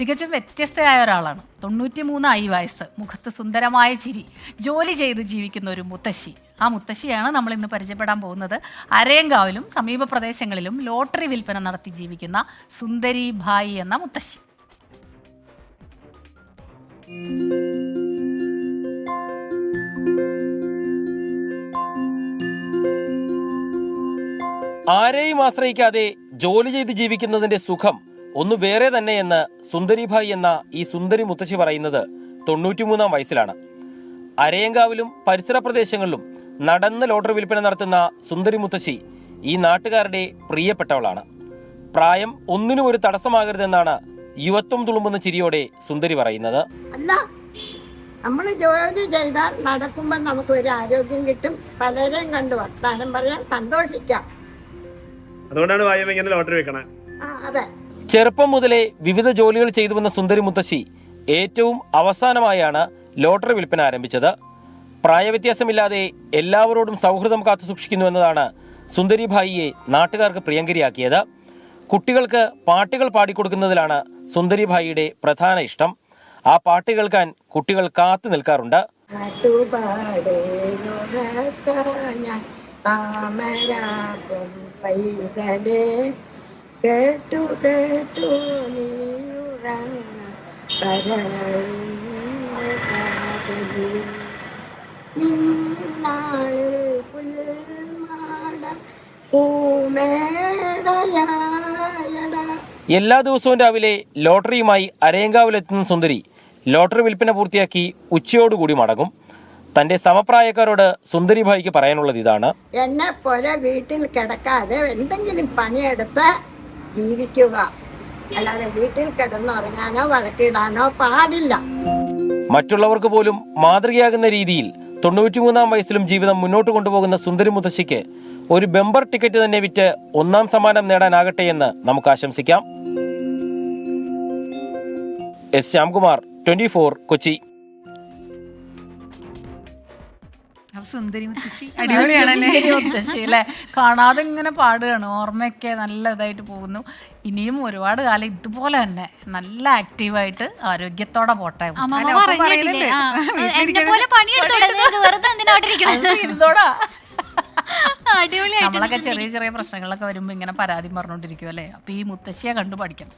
തികച്ചും വ്യത്യസ്തയായ ഒരാളാണ്. 93 വയസ്സ്, മുഖത്ത് സുന്ദരമായ ചിരി, ജോലി ചെയ്ത് ജീവിക്കുന്ന ഒരു മുത്തശ്ശി. ആ മുത്തശ്ശിയാണ് നമ്മൾ ഇന്ന് പരിചയപ്പെടാൻ പോകുന്നത്. അരയങ്കാവിലും സമീപ പ്രദേശങ്ങളിലും ലോട്ടറി വിൽപ്പന നടത്തി ജീവിക്കുന്ന സുന്ദരി ഭായി എന്ന മുത്തശ്ശി. ആരെയും ആശ്രയിക്കാതെ ജോലി ചെയ്ത് ജീവിക്കുന്നതിന്റെ സുഖം ഒന്ന് വേറെ തന്നെയെന്ന് സുന്ദരിഭായി എന്ന ഈ സുന്ദരി മുത്തശ്ശി പറയുന്നത് 93 വയസ്സിലാണ്. അരയങ്കാവിലും പരിസര പ്രദേശങ്ങളിലും നടന്ന് ലോട്ടറി വിൽപ്പന നടത്തുന്ന സുന്ദരി മുത്തശ്ശി ഈ നാട്ടുകാരുടെ പ്രിയപ്പെട്ടവളാണ്. പ്രായം ഒന്നിനും ഒരു തടസ്സമാകരുതെന്നാണ് യുവത്വം തുളുമ്പുന്ന ചിരിയോടെ സുന്ദരി പറയുന്നത്. അല്ല, നമ്മൾ ജോലി ചെയ്താൽ നടക്കുമ്പോൾ നമുക്ക് ഒരു ആരോഗ്യം കിട്ടും, പലരെയും കണ്ടു വർത്താനം പറയാൻ, സന്തോഷിക്കാം. അതുകൊണ്ടാണ് വായം ഇങ്ങനെ ലോട്ടറി വെക്കണേ. അതെ. ചെറുപ്പം മുതലേ വിവിധ ജോലികൾ ചെയ്തു വന്ന സുന്ദരി മുത്തശ്ശി ഏറ്റവും അവസാനമായാണ് ലോട്ടറി വിൽപ്പന ആരംഭിച്ചത്. പ്രായവ്യത്യാസമില്ലാതെ എല്ലാവരോടും സൗഹൃദം കാത്തു സൂക്ഷിക്കുന്നു എന്നതാണ് സുന്ദരി ഭായിയെ നാട്ടുകാർക്ക് പ്രിയങ്കരിയാക്കിയത്. കുട്ടികൾക്ക് പാട്ടുകൾ പാടിക്കൊടുക്കുന്നതിലാണ് സുന്ദരി ഭായിയുടെ പ്രധാന ഇഷ്ടം. ആ പാട്ട് കേൾക്കാൻ കുട്ടികൾ കാത്തു നിൽക്കാറുണ്ട്. കേട്ടു കേട്ടു എല്ലാ ദിവസവും രാവിലെ ലോട്ടറിയുമായി അരയങ്കാവിലെത്തുന്ന സുന്ദരി ലോട്ടറി വിൽപ്പന പൂർത്തിയാക്കി ഉച്ചയോടുകൂടി മടങ്ങും. തന്റെ സമപ്രായക്കാരോട് സുന്ദരി ഭായിക്ക് പറയാനുള്ളത് ഇതാണ്: എന്നെ പോലെ വീട്ടിൽ കിടക്കാതെ എന്തെങ്കിലും പണിയെടുത്ത് ജീവിക്കുക, അല്ലാതെ വീട്ടിൽ കിടന്നുറങ്ങാനോ വഴക്കിടാനോ പാടില്ല. മറ്റുള്ളവർക്ക് പോലും മാതൃകയാകുന്ന രീതിയിൽ 93 വയസ്സിലും ജീവിതം മുന്നോട്ട് കൊണ്ടുപോകുന്ന സുന്ദരി മുത്തശ്ശിക്ക് ഒരു ബെമ്പർ ടിക്കറ്റ് തന്നെ വിറ്റ് 1ാം സമ്മാനം നേടാനാകട്ടെ എന്ന് നമുക്ക് ആശംസിക്കാം. എസ് ശ്യാംകുമാർ, 24 കൊച്ചി. സുന്ദരി മുത്തശ്ശി അല്ലേ? കാണാതെ ഇങ്ങനെ പാടുകയാണ്. ഓർമ്മയൊക്കെ നല്ല ഇതായിട്ട് പോകുന്നു. ഇനിയും ഒരുപാട് കാലം ഇതുപോലെ തന്നെ നല്ല ആക്റ്റീവായിട്ട് ആരോഗ്യത്തോടെ പോട്ടെ. നമ്മളൊക്കെ ചെറിയ ചെറിയ പ്രശ്നങ്ങളൊക്കെ വരുമ്പോ ഇങ്ങനെ പരാതി പറഞ്ഞോണ്ടിരിക്കും അല്ലേ? അപ്പൊ ഈ മുത്തശ്ശിയെ കണ്ടു പഠിക്കണം.